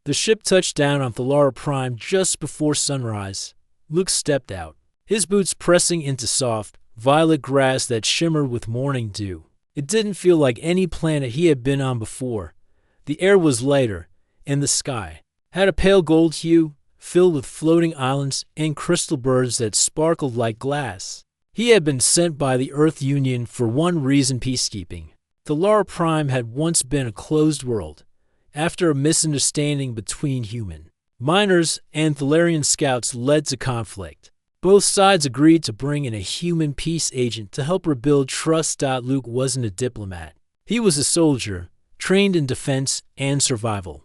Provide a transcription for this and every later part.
The ship touched down on Thalara Prime just before sunrise. Luke stepped out, his boots pressing into soft, violet grass that shimmered with morning dew. It didn't feel like any planet he had been on before. The air was lighter, and the sky had a pale gold hue, filled with floating islands and crystal birds that sparkled like glass. He had been sent by the Earth Union for one reason: peacekeeping. Thalara Prime had once been a closed world, after a misunderstanding between human miners and Thalarian scouts led to conflict. Both sides agreed to bring in a human peace agent to help rebuild trust. Luke wasn't a diplomat. He was a soldier, trained in defense and survival.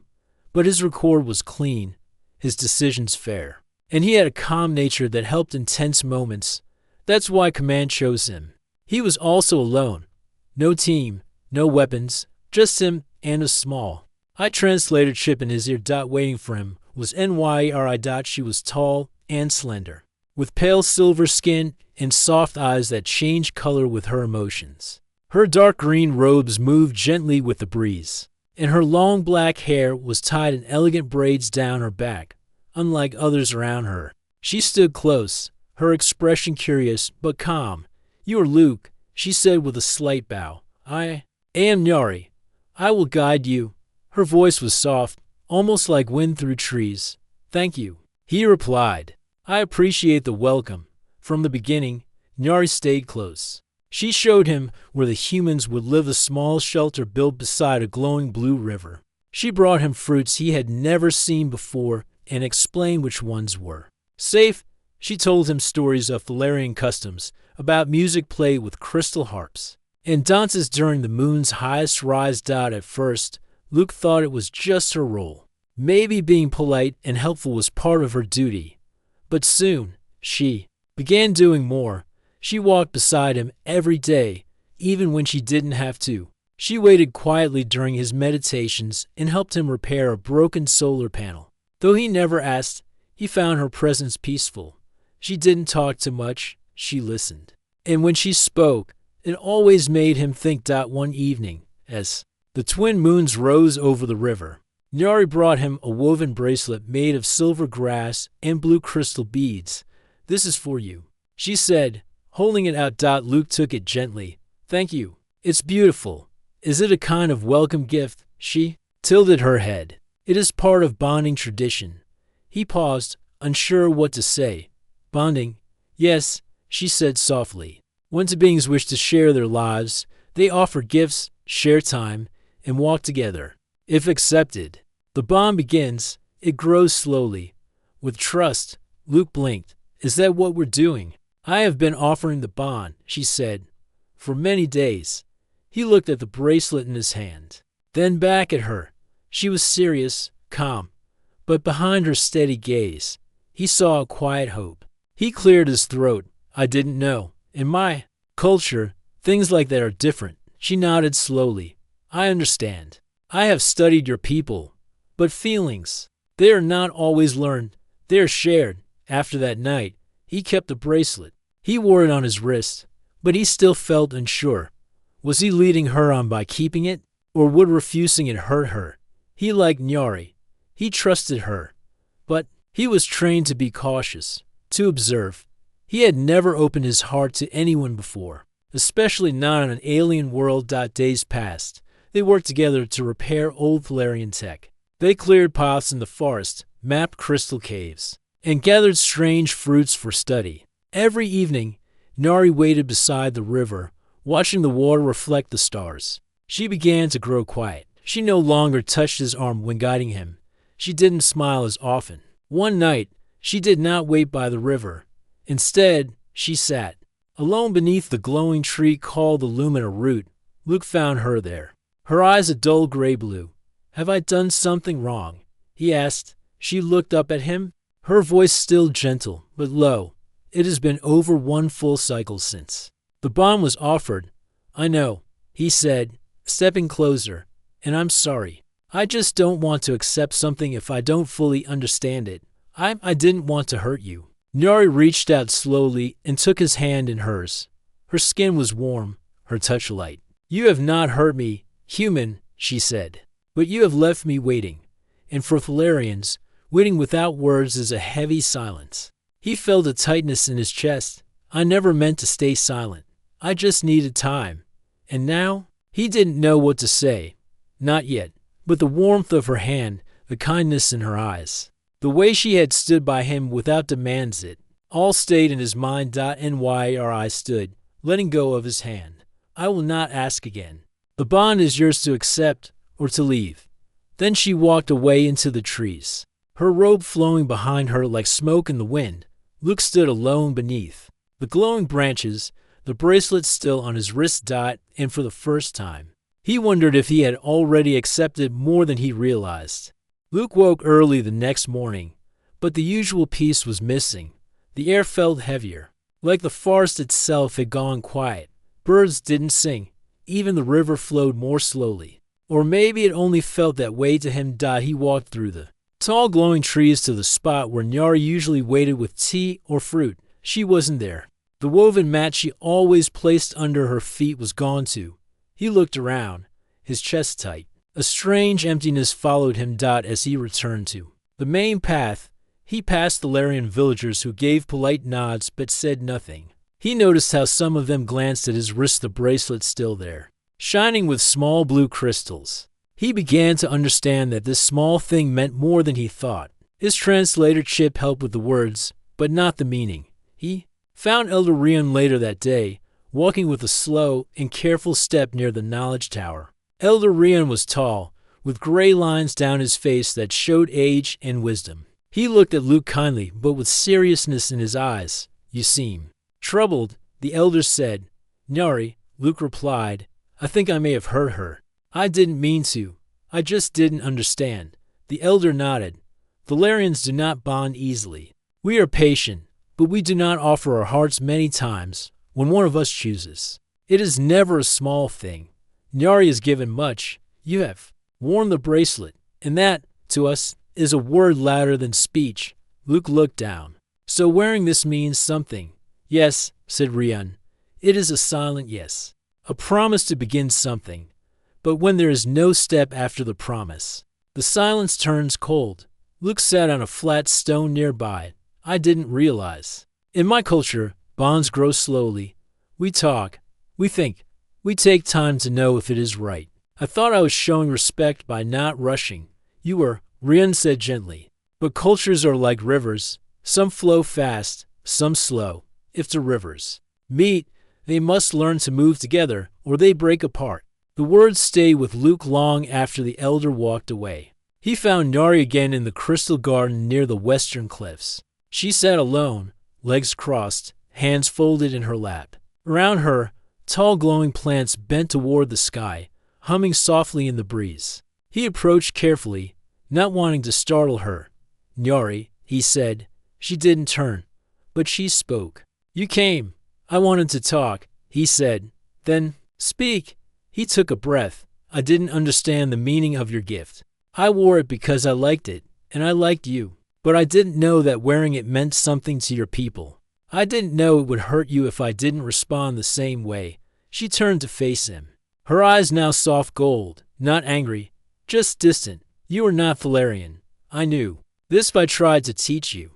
But his record was clean, his decisions fair, and he had a calm nature that helped in tense moments. That's why Command chose him. He was also alone. No team, no weapons, just him and a small, I-translated chip in his ear. Waiting for him was Nyri. She was tall and slender, with pale silver skin and soft eyes that changed color with her emotions. Her dark green robes moved gently with the breeze, and her long black hair was tied in elegant braids down her back. Unlike others around her, she stood close, her expression curious but calm. "You are Luke," she said with a slight bow. I am Nyari. I will guide you." Her voice was soft, almost like wind through trees. "Thank you," he replied. "I appreciate the welcome." From the beginning, Nyari stayed close. She showed him where the humans would live, a small shelter built beside a glowing blue river. She brought him fruits he had never seen before and explained which ones were safe. She told him stories of Thalarian customs, about music played with crystal harps, and dances during the moon's highest rise. At first, Luke thought it was just her role. Maybe being polite and helpful was part of her duty. But soon, she began doing more. She walked beside him every day, even when she didn't have to. She waited quietly during his meditations and helped him repair a broken solar panel. Though he never asked, he found her presence peaceful. She didn't talk too much, she listened. And when she spoke, it always made him think. One evening, as the twin moons rose over the river, Nyari brought him a woven bracelet made of silver grass and blue crystal beads. "This is for you," she said, holding it out. Luke took it gently. "Thank you. It's beautiful. Is it a kind of welcome gift?" She tilted her head. "It is part of bonding tradition." He paused, unsure what to say. "Bonding? Yes," she said softly. "When two beings wish to share their lives, they offer gifts, share time, and walk together. If accepted, the bond begins. It grows slowly. With trust." Luke blinked. "Is that what we're doing?" "I have been offering the bond," she said, "for many days." He looked at the bracelet in his hand, then back at her. She was serious, calm, but behind her steady gaze, he saw a quiet hope. He cleared his throat. "I didn't know. In my culture, things like that are different." She nodded slowly. "I understand. I have studied your people. But feelings, they are not always learned. They are shared." After that night, he kept the bracelet. He wore it on his wrist, but he still felt unsure. Was he leading her on by keeping it, or would refusing it hurt her? He liked Nyari. He trusted her. But he was trained to be cautious, to observe. He had never opened his heart to anyone before, especially not on an alien world. Days passed. They worked together to repair old Thalarian tech. They cleared paths in the forest, mapped crystal caves, and gathered strange fruits for study. Every evening, Nyari waited beside the river, watching the water reflect the stars. She began to grow quiet. She no longer touched his arm when guiding him. She didn't smile as often. One night, she did not wait by the river. Instead, she sat, alone beneath the glowing tree called the Lumina Root. Luke found her there, her eyes a dull gray blue. "Have I done something wrong?" he asked. She looked up at him, her voice still gentle, but low. "It has been over one full cycle since the bond was offered." "I know," he said, stepping closer, "and I'm sorry. I just don't want to accept something if I don't fully understand it. I didn't want to hurt you." Nyari reached out slowly and took his hand in hers. Her skin was warm, her touch light. "You have not hurt me, human," she said, "but you have left me waiting. and for Thalarians, waiting without words is a heavy silence. He felt a tightness in his chest. I never meant to stay silent. I just needed time. And now? He didn't know what to say. Not yet. But the warmth of her hand, the kindness in her eyes, the way she had stood by him without demands it, all stayed in his mind. Nyri stood, letting go of his hand. I will not ask again. The bond is yours to accept or to leave. Then she walked away into the trees, her robe flowing behind her like smoke in the wind. Luke stood alone beneath the glowing branches, the bracelet still on his wrist. And for the first time, he wondered if he had already accepted more than he realized. Luke woke early the next morning, but the usual peace was missing. The air felt heavier, like the forest itself had gone quiet. Birds didn't sing. Even the river flowed more slowly. Or maybe it only felt that way to him. He walked through the tall glowing trees to the spot where Nyari usually waited with tea or fruit. She wasn't there. The woven mat she always placed under her feet was gone too. He looked around, his chest tight. A strange emptiness followed him. As he returned to the main path, he passed the Larian villagers who gave polite nods but said nothing. He noticed how some of them glanced at his wrist, the bracelet still there, shining with small blue crystals. He began to understand that this small thing meant more than he thought. His translator Chip helped with the words, but not the meaning. He found Elder Rion later that day, walking with a slow and careful step near the knowledge tower. Elder Rion was tall, with gray lines down his face that showed age and wisdom. He looked at Luke kindly, but with seriousness in his eyes. You seem troubled, the elder said. Nyari, Luke replied. I think I may have hurt her. I didn't mean to. I just didn't understand. The elder nodded. The Larians do not bond easily. We are patient, but we do not offer our hearts many times when one of us chooses. It is never a small thing. Nyari has given much. You have worn the bracelet, and that, to us, is a word louder than speech. Luke looked down. So wearing this means something. Yes, said Rion. It is a silent yes. A promise to begin something. But when there is no step after the promise, the silence turns cold. Luke sat on a flat stone nearby. I didn't realize. In my culture, bonds grow slowly. We talk. We think. We take time to know if it is right. I thought I was showing respect by not rushing. You were, Rion said gently. But cultures are like rivers. Some flow fast, some slow. If the rivers meet, they must learn to move together, or they break apart. The words stayed with Luke long after the elder walked away. He found Nyari again in the crystal garden near the western cliffs. She sat alone, legs crossed, hands folded in her lap. Around her, tall glowing plants bent toward the sky, humming softly in the breeze. He approached carefully, not wanting to startle her. Nyari, he said. She didn't turn, but she spoke. You came. I wanted to talk, he said. Then, speak. He took a breath. I didn't understand the meaning of your gift. I wore it because I liked it, and I liked you. But I didn't know that wearing it meant something to your people. I didn't know it would hurt you if I didn't respond the same way. She turned to face him. Her eyes now soft gold, not angry, just distant. You are not Thalarian. I knew. This I tried to teach you.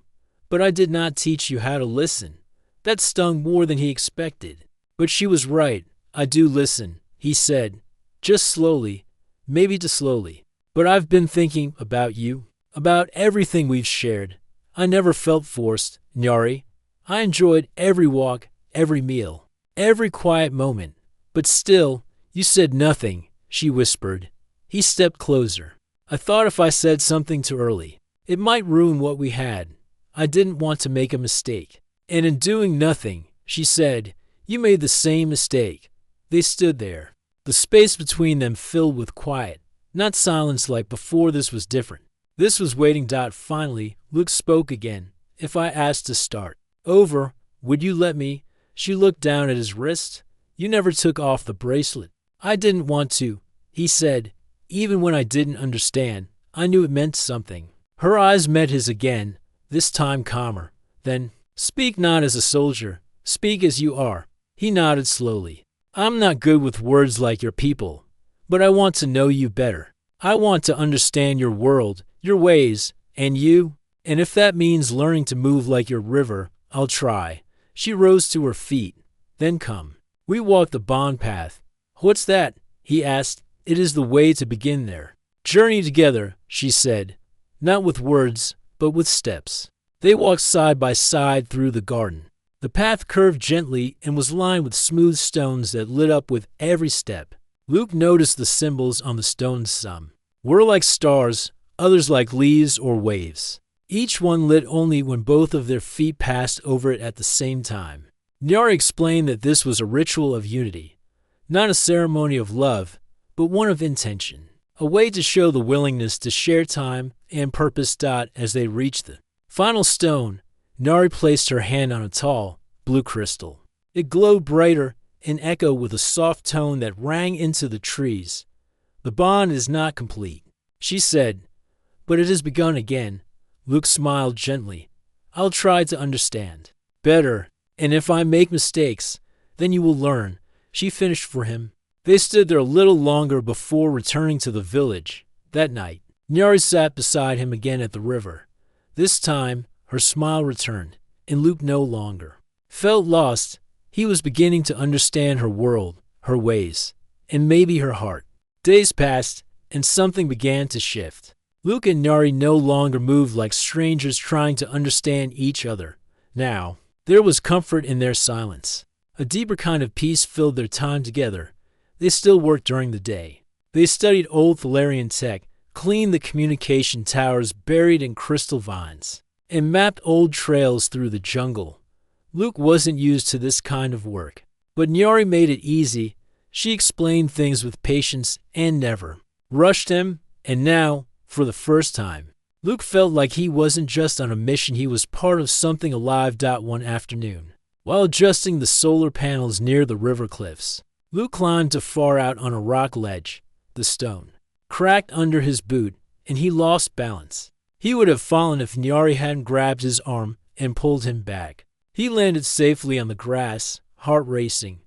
But I did not teach you how to listen. That stung more than he expected. But she was right. I do listen, he said. Just slowly, maybe too slowly. But I've been thinking about you, about everything we've shared. I never felt forced, Nyari. I enjoyed every walk, every meal, every quiet moment. But still, you said nothing, she whispered. He stepped closer. I thought if I said something too early, it might ruin what we had. I didn't want to make a mistake. And in doing nothing, she said, you made the same mistake. They stood there, the space between them filled with quiet, not silence like before. This was different. This was waiting. Finally, Luke spoke again. If I asked to start over, would you let me? She looked down at his wrist. You never took off the bracelet. I didn't want to, he said. Even when I didn't understand, I knew it meant something. Her eyes met his again, this time calmer. Then, speak not as a soldier, speak as you are. He nodded slowly. I'm not good with words like your people, but I want to know you better. I want to understand your world, your ways, and you. And if that means learning to move like your river, I'll try. She rose to her feet. Then come. We walked the bond path. What's that? He asked. It is the way to begin there. Journey together, she said. Not with words, but with steps. They walked side by side through the garden. The path curved gently and was lined with smooth stones that lit up with every step. Luke noticed the symbols on the stones. Some were like stars, others like leaves or waves. Each one lit only when both of their feet passed over it at the same time. Nyari explained that this was a ritual of unity, not a ceremony of love, but one of intention, a way to show the willingness to share time and purpose. As they reached the final stone, Nyari placed her hand on a tall, blue crystal. It glowed brighter and echoed with a soft tone that rang into the trees. The bond is not complete, she said, but it has begun again. Luke smiled gently. I'll try to understand better, and if I make mistakes, then you will learn, she finished for him. They stood there a little longer before returning to the village. That night, Nyari sat beside him again at the river. This time, her smile returned, and Luke no longer felt lost. He was beginning to understand her world, her ways, and maybe her heart. Days passed, and something began to shift. Luke and Nyari no longer moved like strangers trying to understand each other. Now, there was comfort in their silence. A deeper kind of peace filled their time together. They still worked during the day. They studied old Thalarian tech, cleaned the communication towers buried in crystal vines, and mapped old trails through the jungle. Luke wasn't used to this kind of work, but Nyari made it easy. She explained things with patience and never rushed him, and now, for the first time, Luke felt like he wasn't just on a mission, he was part of something alive. One afternoon, while adjusting the solar panels near the river cliffs, Luke climbed too far out on a rock ledge. The stone cracked under his boot, and he lost balance. He would have fallen if Nyari hadn't grabbed his arm and pulled him back. He landed safely on the grass, heart racing.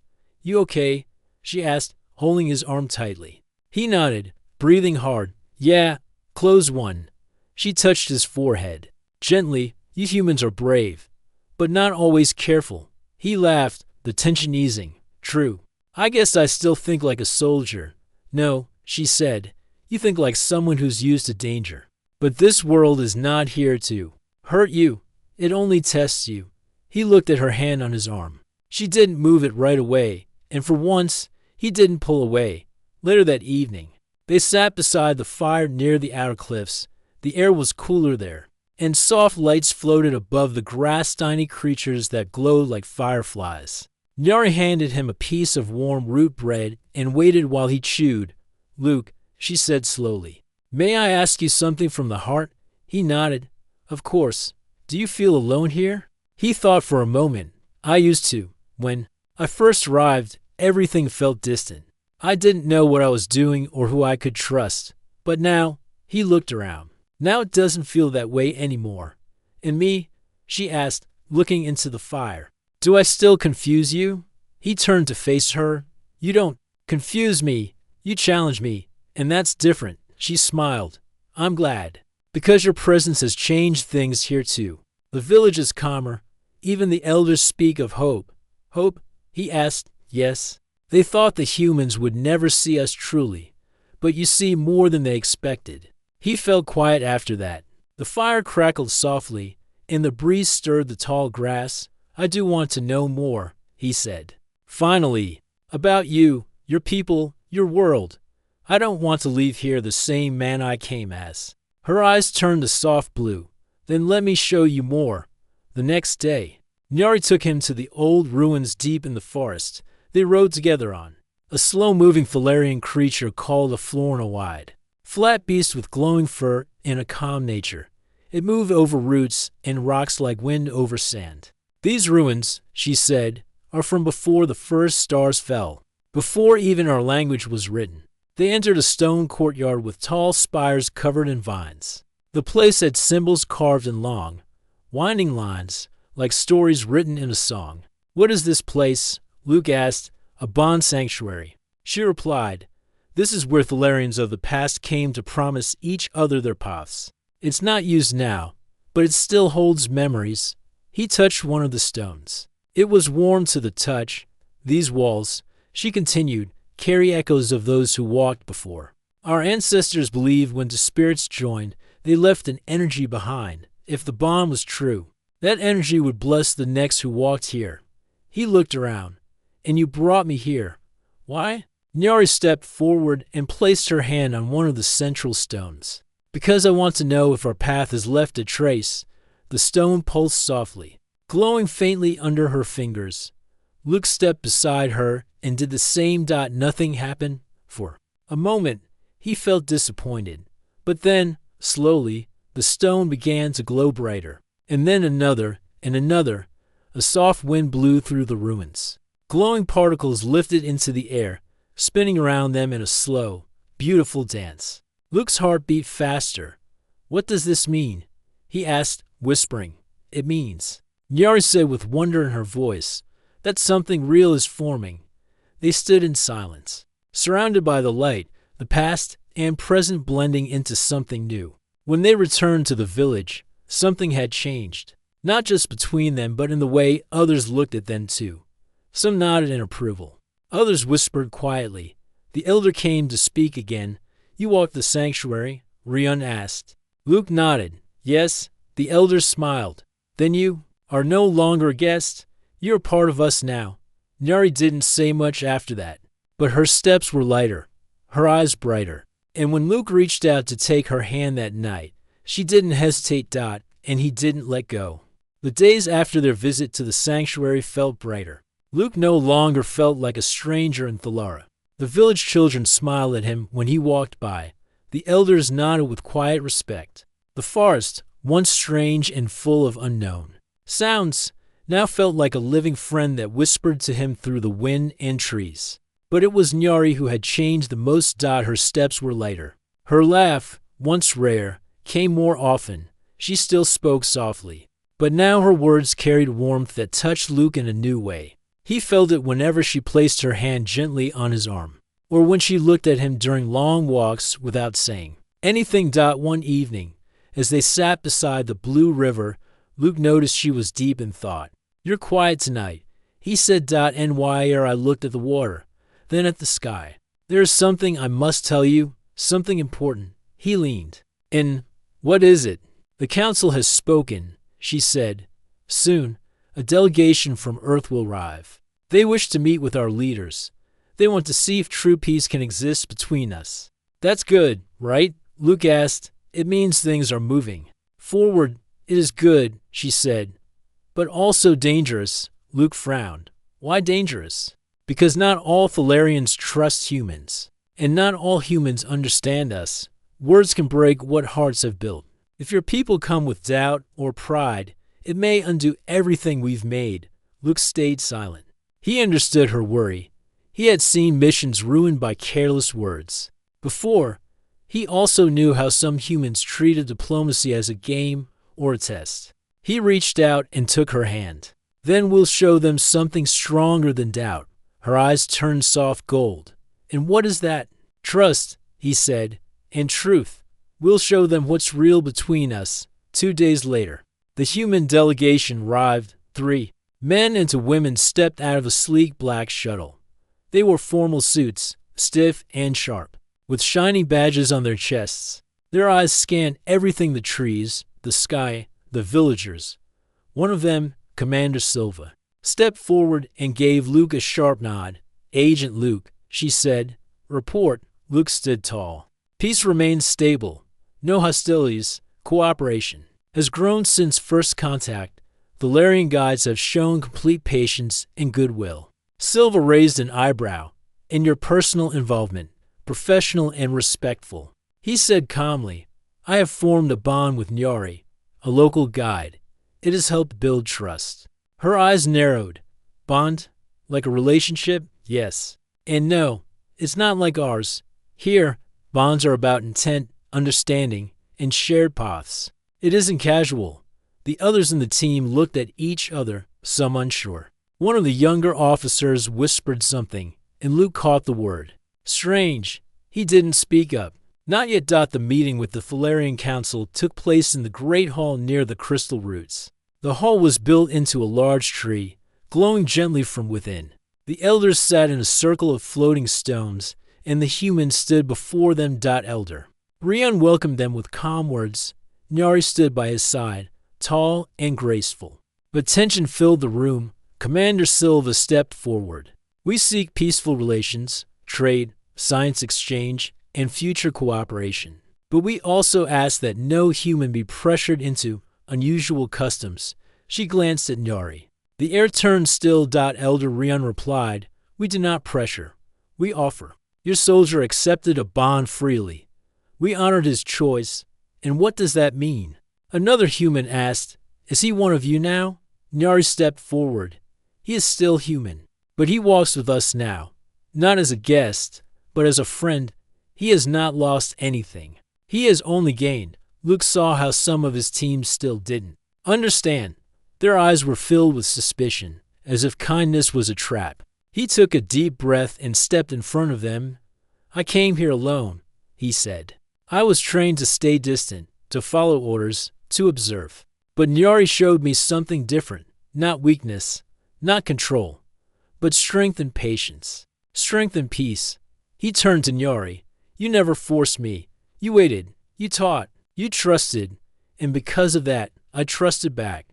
You okay? She asked, holding his arm tightly. He nodded, breathing hard. Yeah. Close one. She touched his forehead. Gently. You humans are brave, but not always careful. He laughed, the tension easing. True. I guess I still think like a soldier. No, she said. You think like someone who's used to danger. But this world is not here to hurt you. It only tests you. He looked at her hand on his arm. She didn't move it right away, and for once, he didn't pull away. Later that evening, they sat beside the fire near the outer cliffs. The air was cooler there, and soft lights floated above the grass, tiny creatures that glowed like fireflies. Nyari handed him a piece of warm root bread and waited while he chewed. Luke, she said slowly, may I ask you something from the heart? He nodded. Of course. Do you feel alone here? He thought for a moment. I used to. When I first arrived, everything felt distant. I didn't know what I was doing or who I could trust. But now, he looked around. Now it doesn't feel that way anymore. And me? She asked, looking into the fire. Do I still confuse you? He turned to face her. You don't confuse me. You challenge me. And that's different. She smiled. I'm glad. Because your presence has changed things here too. The village is calmer. Even the elders speak of hope. Hope? He asked. Yes. They thought the humans would never see us truly, but you see more than they expected. He felt quiet after that. The fire crackled softly, and the breeze stirred the tall grass. I do want to know more, he said. Finally, about you, your people, your world. I don't want to leave here the same man I came as. Her eyes turned a soft blue. Then let me show you more. The next day, Nyari took him to the old ruins deep in the forest. They rode together on a slow-moving Thalarian creature called a Florna-wide, flat beast with glowing fur and a calm nature. It moved over roots and rocks like wind over sand. These ruins, she said, are from before the first stars fell, before even our language was written. They entered a stone courtyard with tall spires covered in vines. The place had symbols carved in long, winding lines, like stories written in a song. What is this place? Luke asked. A bond sanctuary. She replied, this is where Thalarians of the past came to promise each other their paths. It's not used now, but it still holds memories. He touched one of the stones. It was warm to the touch. These walls, she continued, carry echoes of those who walked before. Our ancestors believed when the spirits joined, they left an energy behind. If the bond was true, that energy would bless the next who walked here. He looked around. And you brought me here. Why? Nyari stepped forward and placed her hand on one of the central stones. Because I want to know if our path has left a trace. The stone pulsed softly, glowing faintly under her fingers. Luke stepped beside her and did the same. Nothing happened. For a moment, he felt disappointed. But then, slowly, the stone began to glow brighter. And then another, and another. A soft wind blew through the ruins. Glowing particles lifted into the air, spinning around them in a slow, beautiful dance. Luke's heart beat faster. What does this mean? He asked, whispering. It means, Nyari said with wonder in her voice, that something real is forming. They stood in silence, surrounded by the light, the past and present blending into something new. When they returned to the village, something had changed, not just between them but in the way others looked at them too. Some nodded in approval. Others whispered quietly. The elder came to speak again. You walked the sanctuary? Ryun asked. Luke nodded. Yes. The elder smiled. Then you are no longer a guest. You're part of us now. Nyari didn't say much after that, but her steps were lighter, her eyes brighter. And when Luke reached out to take her hand that night, she didn't hesitate. And he didn't let go. The days after their visit to the sanctuary felt brighter. Luke no longer felt like a stranger in Thalara. The village children smiled at him when he walked by. The elders nodded with quiet respect. The forest, once strange and full of unknown sounds, now felt like a living friend that whispered to him through the wind and trees. But it was Nyari who had changed the most. Her steps were lighter. Her laugh, once rare, came more often. She still spoke softly. But now her words carried warmth that touched Luke in a new way. He felt it whenever she placed her hand gently on his arm, or when she looked at him during long walks without saying anything. One evening, as they sat beside the blue river, Luke noticed she was deep in thought. You're quiet tonight, he said. I looked at the water, then at the sky. There is something I must tell you, something important. He leaned. And what is it? The council has spoken, she said. Soon, a delegation from Earth will arrive. They wish to meet with our leaders. They want to see if true peace can exist between us. That's good, right? Luke asked. It means things are moving forward. It is good, she said. But also dangerous. Luke frowned. Why dangerous? Because not all Thalarians trust humans, and not all humans understand us. Words can break what hearts have built. If your people come with doubt or pride, it may undo everything we've made. Luke stayed silent. He understood her worry. He had seen missions ruined by careless words. Before, he also knew how some humans treated diplomacy as a game or a test. He reached out and took her hand. Then we'll show them something stronger than doubt. Her eyes turned soft gold. And what is that? Trust, he said, and truth. We'll show them what's real between us. 2 days later, the human delegation arrived. 3 men and 2 women stepped out of a sleek black shuttle. They wore formal suits, stiff and sharp, with shiny badges on their chests. Their eyes scanned everything: the trees, the sky, the villagers. One of them, Commander Silva, stepped forward and gave Luke a sharp nod. Agent Luke, she said. Report. Luke stood tall. Peace remains stable. No hostilities. Cooperation has grown since first contact. The Larian guides have shown complete patience and goodwill. Silva raised an eyebrow. In your personal involvement, professional and respectful. He said calmly, I have formed a bond with Nyari, a local guide. It has helped build trust. Her eyes narrowed. Bond? Like a relationship? Yes. And no, it's not like ours. Here, bonds are about intent, understanding, and shared paths. It isn't casual. The others in the team looked at each other, some unsure. One of the younger officers whispered something, and Luke caught the word. Strange. He didn't speak up. Not yet. The meeting with the Valerian Council took place in the Great Hall near the Crystal Roots. The hall was built into a large tree, glowing gently from within. The elders sat in a circle of floating stones, and the humans stood before them. Elder Rion welcomed them with calm words. Nyari stood by his side, tall and graceful. But tension filled the room. Commander Silva stepped forward. We seek peaceful relations, trade, science exchange, and future cooperation. But we also ask that no human be pressured into unusual customs. She glanced at Nyari. The air turned still. Elder Rion replied, we do not pressure. We offer. Your soldier accepted a bond freely. We honored his choice. And what does that mean? Another human asked, is he one of you now? Nyari stepped forward. He is still human. But he walks with us now. Not as a guest, but as a friend. He has not lost anything. He has only gained. Luke saw how some of his team still didn't understand. Their eyes were filled with suspicion, as if kindness was a trap. He took a deep breath and stepped in front of them. I came here alone, he said. I was trained to stay distant, to follow orders, to observe. But Nyari showed me something different. Not weakness, not control, but strength and patience. Strength and peace. He turned to Nyari. You never forced me. You waited. You taught. You trusted. And because of that, I trusted back.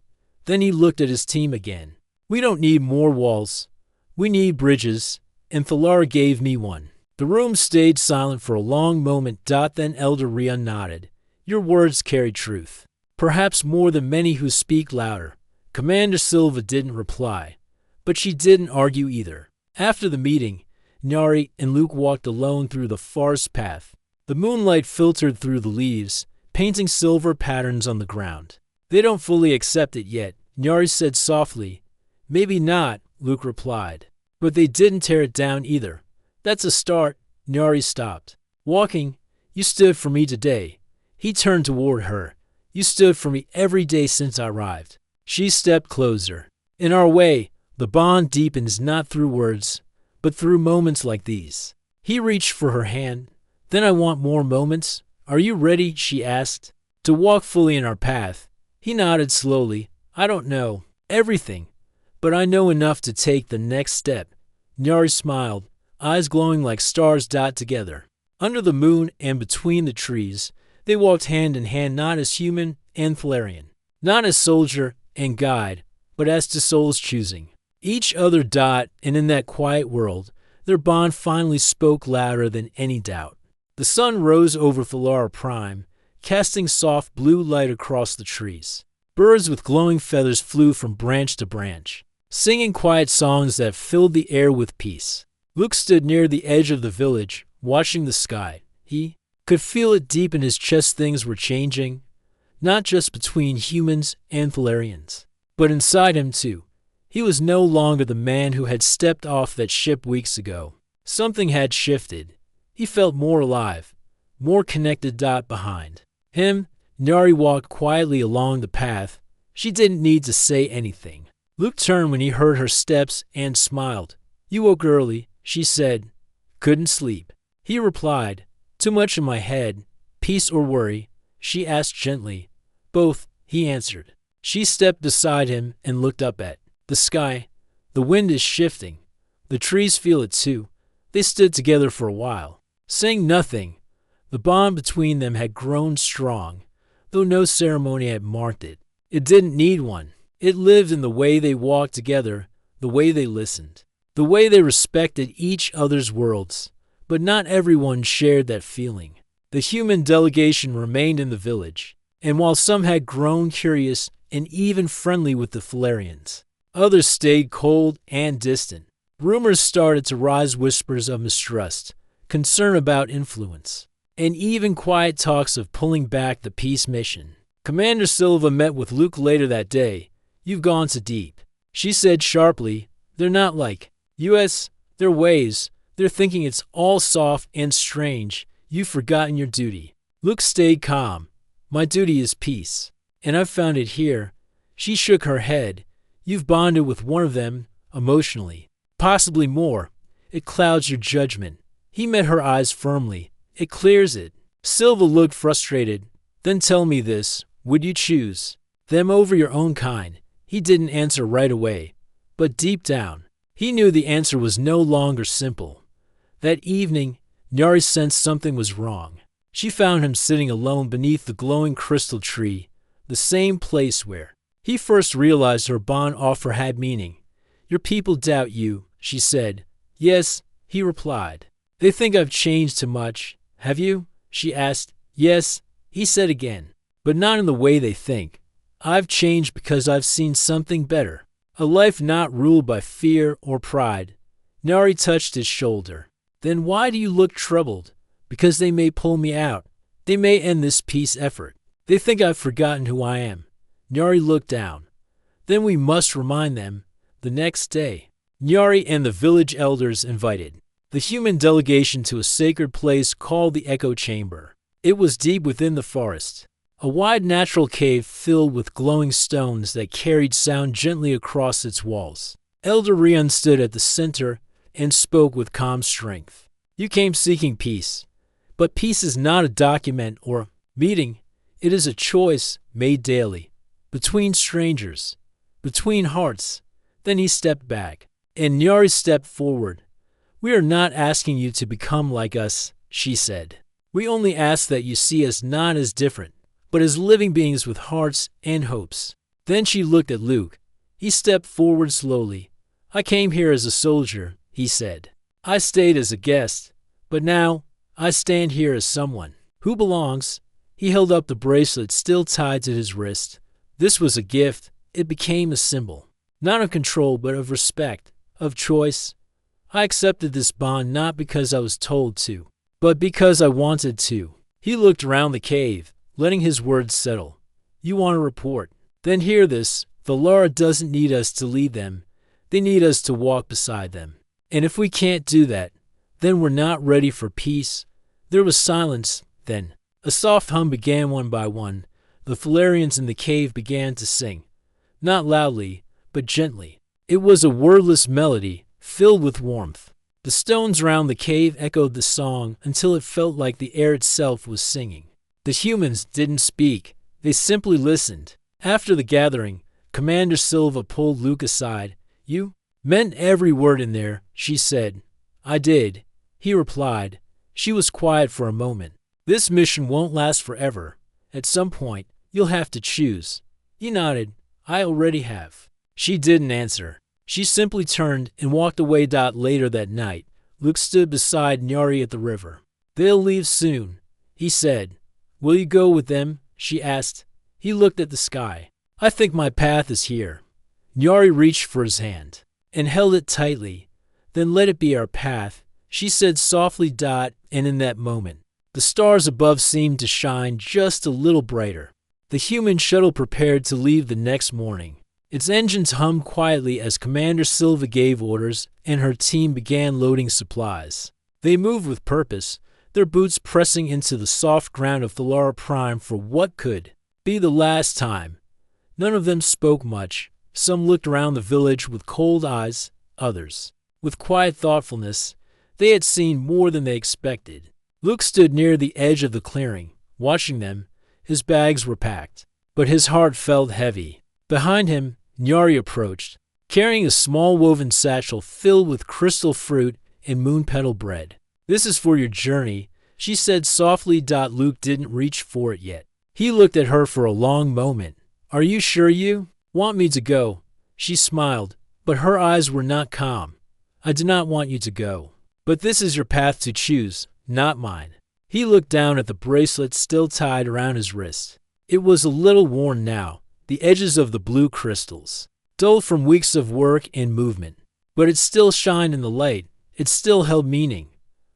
Then he looked at his team again. We don't need more walls. We need bridges. And Thalara gave me one. The room stayed silent for a long moment. Then Elder Rion nodded. Your words carry truth. Perhaps more than many who speak louder. Commander Silva didn't reply. But she didn't argue either. After the meeting, Nyari and Luke walked alone through the forest path. The moonlight filtered through the leaves, painting silver patterns on the ground. They don't fully accept it yet, Nyari said softly. Maybe not, Luke replied. But they didn't tear it down either. That's a start. Nyari stopped. Walking, you stood for me today. He turned toward her. You stood for me every day since I arrived. She stepped closer. In our way, the bond deepens not through words, but through moments like these. He reached for her hand. Then I want more moments. Are you ready, she asked, to walk fully in our path? He nodded slowly. I don't know everything, but I know enough to take the next step. Nyari smiled, eyes glowing like stars. Together, under the moon and between the trees, they walked hand in hand, not as human and Valerian, not as soldier and guide, but as to souls choosing each other. And in that quiet world, their bond finally spoke louder than any doubt. The sun rose over Thalara Prime, casting soft blue light across the trees. Birds with glowing feathers flew from branch to branch, singing quiet songs that filled the air with peace. Luke stood near the edge of the village, watching the sky. He could feel it deep in his chest. Things were changing, not just between humans and Valerians, but inside him too. He was no longer the man who had stepped off that ship weeks ago. Something had shifted. He felt more alive, more connected. Behind him, Nyari walked quietly along the path. She didn't need to say anything. Luke turned when he heard her steps and smiled. You woke early, she said. Couldn't sleep. He replied, too much in my head. Peace or worry? She asked gently. Both, he answered. She stepped beside him and looked up at the sky. The wind is shifting. The trees feel it too. They stood together for a while, saying nothing. The bond between them had grown strong, though no ceremony had marked it. It didn't need one. It lived in the way they walked together, the way they listened, the way they respected each other's worlds. But not everyone shared that feeling. The human delegation remained in the village, and while some had grown curious and even friendly with the Valerians, others stayed cold and distant. Rumors started to rise, whispers of mistrust, concern about influence, and even quiet talks of pulling back the peace mission. Commander Silva met with Luke later that day. You've gone too deep, she said sharply. They're not like us, their ways. They're thinking it's all soft and strange. You've forgotten your duty. Luke stayed calm. My duty is peace, and I've found it here. She shook her head. You've bonded with one of them, emotionally. Possibly more. It clouds your judgment. He met her eyes firmly. It clears it. Silva looked frustrated. Then tell me this, would you choose them over your own kind? He didn't answer right away, but deep down, he knew the answer was no longer simple. That evening, Nyari sensed something was wrong. She found him sitting alone beneath the glowing crystal tree, the same place where he first realized her bond offer had meaning. Your people doubt you, she said. Yes, he replied. They think I've changed too much. Have you? She asked. Yes, he said again, but not in the way they think. I've changed because I've seen something better. A life not ruled by fear or pride. Nyari touched his shoulder. Then why do you look troubled? Because they may pull me out. They may end this peace effort. They think I've forgotten who I am. Nyari looked down. Then we must remind them. The next day, Nyari and the village elders invited the human delegation to a sacred place called the Echo Chamber. It was deep within the forest, a wide natural cave filled with glowing stones that carried sound gently across its walls. Elder Rion stood at the center and spoke with calm strength. You came seeking peace, but peace is not a document or meeting. It is a choice made daily, between strangers, between hearts. Then he stepped back, and Nyari stepped forward. We are not asking you to become like us, she said. We only ask that you see us not as different, but as living beings with hearts and hopes. Then she looked at Luke. He stepped forward slowly. I came here as a soldier, he said. I stayed as a guest, but now I stand here as someone who belongs. He held up the bracelet still tied to his wrist. This was a gift. It became a symbol, not of control, but of respect, of choice. I accepted this bond not because I was told to, but because I wanted to. He looked around the cave, letting his words settle. You want to report? Then hear this. Valara doesn't need us to lead them. They need us to walk beside them. And if we can't do that, then we're not ready for peace. There was silence. Then a soft hum began one by one. The Falarians in the cave began to sing. Not loudly, but gently. It was a wordless melody, filled with warmth. The stones around the cave echoed the song until it felt like the air itself was singing. The humans didn't speak. They simply listened. After the gathering, Commander Silva pulled Luke aside. You meant every word in there, she said. I did, he replied. She was quiet for a moment. This mission won't last forever. At some point, you'll have to choose. He nodded. I already have. She didn't answer. She simply turned and walked away. Later that night, Luke stood beside Nyari at the river. They'll leave soon, he said. Will you go with them? She asked. He looked at the sky. I think my path is here. Nyari reached for his hand and held it tightly. Then let it be our path, she said softly. And in that moment, the stars above seemed to shine just a little brighter. The human shuttle prepared to leave the next morning. Its engines hummed quietly as Commander Silva gave orders and her team began loading supplies. They moved with purpose, their boots pressing into the soft ground of Thalara Prime for what could be the last time. None of them spoke much. Some looked around the village with cold eyes, others with quiet thoughtfulness. They had seen more than they expected. Luke stood near the edge of the clearing, watching them. His bags were packed, but his heart felt heavy. Behind him, Nyari approached, carrying a small woven satchel filled with crystal fruit and moon petal bread. This is for your journey, she said softly. Luke didn't reach for it yet. He looked at her for a long moment. Are you sure you want me to go? She smiled, but her eyes were not calm. I do not want you to go, but this is your path to choose, not mine. He looked down at the bracelet still tied around his wrist. It was a little worn now, the edges of the blue crystals, dull from weeks of work and movement. But it still shined in the light. It still held meaning.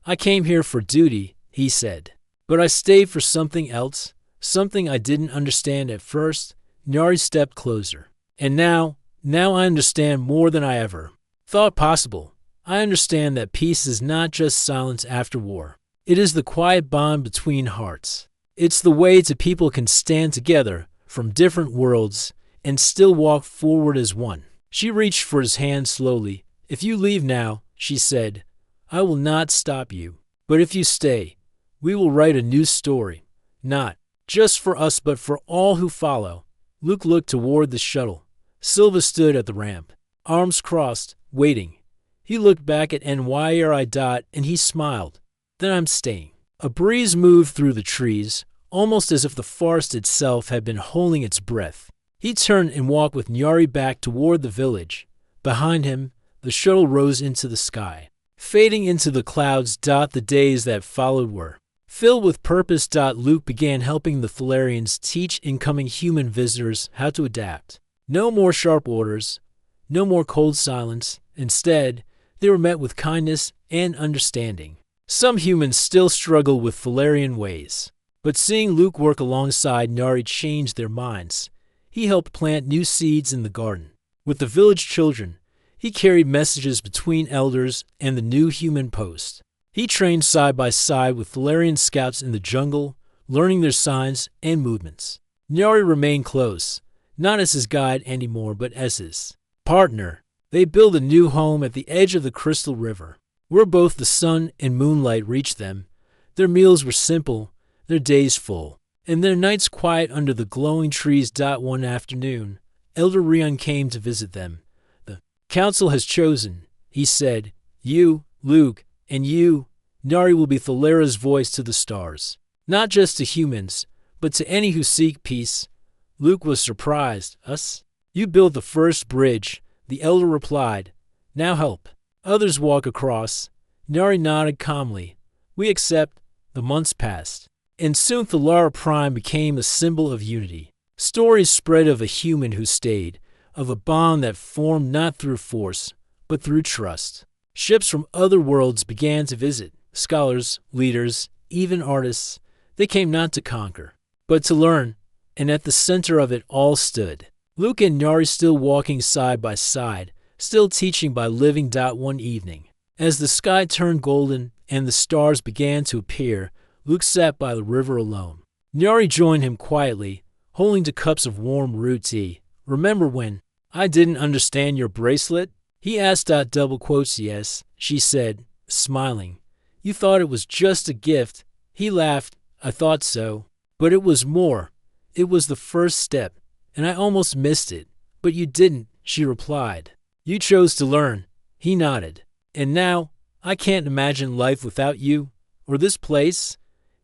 I came here for duty, he said. But I stayed for something else, something I didn't understand at first. Nyari stepped closer. And now I understand more than I ever thought possible. I understand that peace is not just silence after war. It is the quiet bond between hearts. It's the way two people can stand together from different worlds and still walk forward as one. She reached for his hand slowly. If you leave now, she said, I will not stop you. But if you stay, We will write a new story. Not just for us but for all who follow. Luke looked toward the shuttle. Silva stood at the ramp, arms crossed, waiting. He looked back at NYRI. And he smiled. Then I'm staying. A breeze moved through the trees, almost as if the forest itself had been holding its breath. He turned and walked with Nyari back toward the village. Behind him, the shuttle rose into the sky, fading into the clouds. The days that followed were filled with purpose. Luke began helping the Thalarians teach incoming human visitors how to adapt. No more sharp orders, no more cold silence. Instead, they were met with kindness and understanding. Some humans still struggle with Thalarian ways, but seeing Luke work alongside Nyari changed their minds. He helped plant new seeds in the garden. With the village children, he carried messages between elders and the new human post. He trained side by side with Thalarian scouts in the jungle, learning their signs and movements. Nyari remained close, not as his guide anymore, but as his partner. They built a new home at the edge of the Crystal River, where both the sun and moonlight reached them. Their meals were simple, their days full, and their nights quiet under the glowing trees. One afternoon, Elder Rion came to visit them. The council has chosen, he said. You, Luke, and you, Nyari, will be Thalara's voice to the stars. Not just to humans, but to any who seek peace. Luke was surprised. Us? You built the first bridge, the elder replied. Now help others walk across. Nyari nodded calmly. We accept. The months passed, and soon Thalara Prime became a symbol of unity. Stories spread of a human who stayed, of a bond that formed not through force, but through trust. Ships from other worlds began to visit, scholars, leaders, even artists. They came not to conquer, but to learn, and at the center of it all stood Luke and Nyari, still walking side by side, still teaching by living. One evening, as the sky turned golden and the stars began to appear, Luke sat by the river alone. Nyari joined him quietly, holding 2 cups of warm root tea. Remember when I didn't understand your bracelet? He asked. Double quotes. Yes, she said, smiling. You thought it was just a gift. He laughed. I thought so. But it was more. It was the first step, and I almost missed it. But you didn't, she replied. You chose to learn. He nodded. And now, I can't imagine life without you, or this place.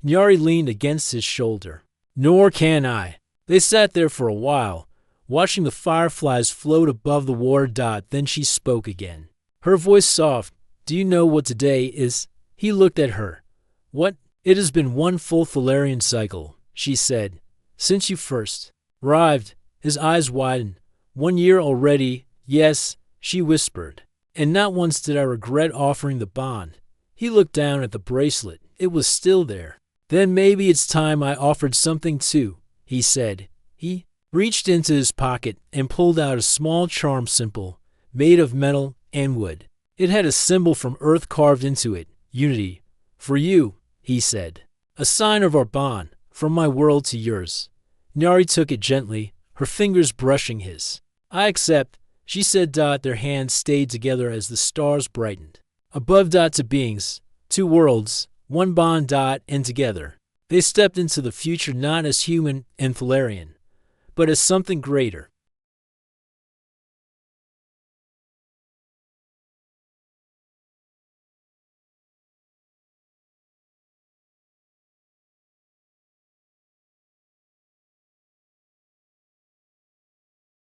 Nyari leaned against his shoulder. Nor can I. They sat there for a while, watching the fireflies float above the water. Then she spoke again, her voice soft. Do you know what today is? He looked at her. What? It has been one full Thalarian cycle, she said, since you first arrived. His eyes widened. 1 year already. Yes, she whispered. And not once did I regret offering the bond. He looked down at the bracelet. It was still there. Then maybe it's time I offered something too, he said. He reached into his pocket and pulled out a small charm symbol, made of metal and wood. It had a symbol from Earth carved into it, unity. For you, he said. A sign of our bond, from my world to yours. Nyari took it gently, her fingers brushing his. I accept, she said. Their hands stayed together as the stars brightened. Above. To beings, 2 worlds, 1 bond. And together, they stepped into the future not as human and Thalarian, but as something greater.